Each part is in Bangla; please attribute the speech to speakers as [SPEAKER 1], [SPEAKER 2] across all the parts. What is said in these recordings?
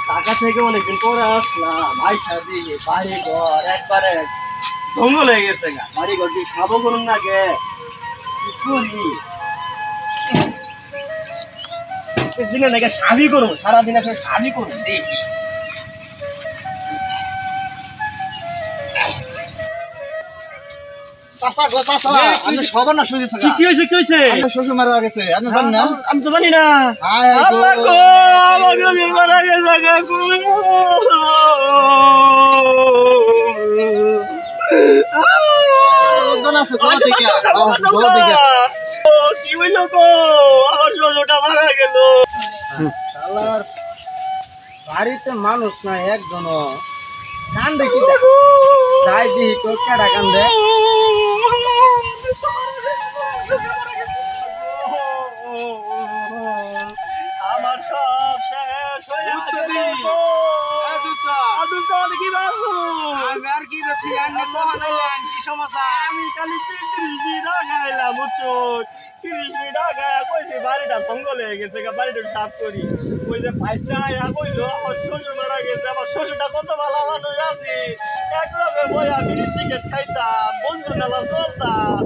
[SPEAKER 1] টাকা থেকে অনেকদিন পরে আসলাম ভাই সাথে বাড়ি ঘর একবারে জঙ্গল হয়ে গেছে গা বাড়ি ঘর কি খাবো করুন না গে কি করি দিনে নাকি শাদি করবো সারাদিন একটা শাদি করবো দেখি কি হয়েছে কি হয়েছে
[SPEAKER 2] শ্বশুর মারা গেছে আপনি জানেন না?
[SPEAKER 1] আমি তো জানি না
[SPEAKER 2] হায় হায় গো।
[SPEAKER 1] আল্লাহ গো আমার শ্বশুর মারা গেছে গো
[SPEAKER 2] লোকজন আছে কোথা থেকে? কোথা থেকে?
[SPEAKER 1] কি হইল গো আমার শ্বশুরটা মারা গেল
[SPEAKER 2] শালার বাড়িতে মানুষ নাই একজনও কান্দে কি যাই দিই তো কেডা কান্দে
[SPEAKER 1] আমার সব শেষ হয়ে আমি খালি 30 মিনিট আগাইলাম বুঝছো 30 মিনিট আগায় কইছি বাড়িটা জঙ্গল হয়ে গেছে বাড়িটা সাফ করি ওই যে পাঁচটা আয়া কইলো আমার শ্বশুর মারা গেছে আমার শ্বশুরটা কত ভালো মানুষ আছে একলগে বইয়া বিড়ি সিগারেট খাইতাম বন্ধু মেলা চলতাম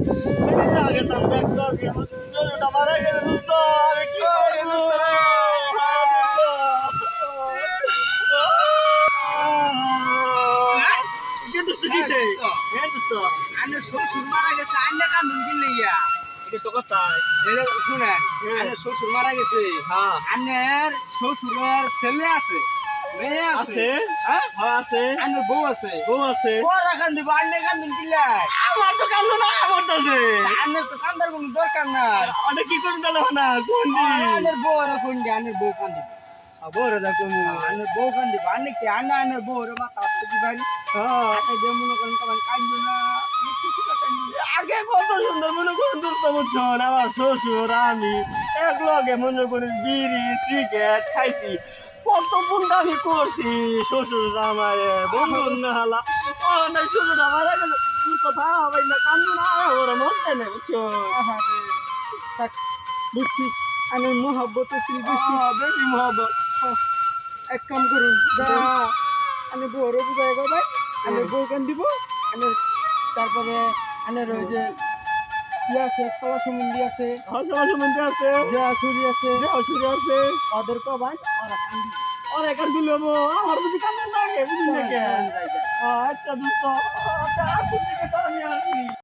[SPEAKER 1] আগে তাম একলগে আমার শ্বশুরটা মারা গেছে দোস্ত আমি কি করি কিন্তু শিখিছে হ্যাঁ দোস্ত
[SPEAKER 2] শ্বশুর মারা গেছে আন্না কান্দুন কিনলিয়া
[SPEAKER 1] এটা তো কথাই
[SPEAKER 2] শুনেন শ্বশুর মারা গেছে
[SPEAKER 1] হ্যাঁ
[SPEAKER 2] আন্নের শ্বশুরের ছেলে আছে মেয়ে আছে
[SPEAKER 1] আছে
[SPEAKER 2] হ্যাঁ
[SPEAKER 1] হ্যাঁ আছে
[SPEAKER 2] আন্নের বউ আছে
[SPEAKER 1] বউ আছে
[SPEAKER 2] ওরা কান্দিব আন্নে কান্দুন কিনলাই
[SPEAKER 1] আমার তো কান্দ না আমার তো
[SPEAKER 2] আন্নের তো কান্দার কোনো দরকার নাই
[SPEAKER 1] অনেক কি করুন তাহলে না কোন
[SPEAKER 2] আন্নের বউ আর কোন আন্নের বউ কান্দিব
[SPEAKER 1] বড় দেখো
[SPEAKER 2] আন্নের বউ কান্দিব আন্নে কি আন্নের বউ রে মাথা হাতে বাড়ি হাতে যে মনে করেন তখন কান্দু না
[SPEAKER 1] আগে কত সুন্দর মনে করুন দোস্ত বুঝছো আমার শ্বশুর আমি এক লগে মনে করি বিড়ি সিগারেট খাইছি কত বন্ধু আমি করছি শ্বশুর আমার বন্ধু না হালা অনেক শ্বশুর আমার কথা ভাই না কান্দু না ওরা মরতে নেই বুঝছো
[SPEAKER 2] বুঝছি আমি মহব্বত ছিল বেশি
[SPEAKER 1] বেশি মহব্বত
[SPEAKER 2] এক কাম করুন যা আমি বউর বুঝাই গো ভাই আমি বউ কান দিব আমি তারপরে আনের ওই যে ইয়ে আছে সবা সমুন্দি আছে
[SPEAKER 1] হাসপাতাল মধ্যে আছে
[SPEAKER 2] ছুরি আছে
[SPEAKER 1] অসুবিধা আছে
[SPEAKER 2] ওদের কবাই ওরা কান দিব
[SPEAKER 1] অনেক আর দিল আমার বুঝি কান্না লাগে বুঝলি না আচ্ছা দোস্ত আমি আসি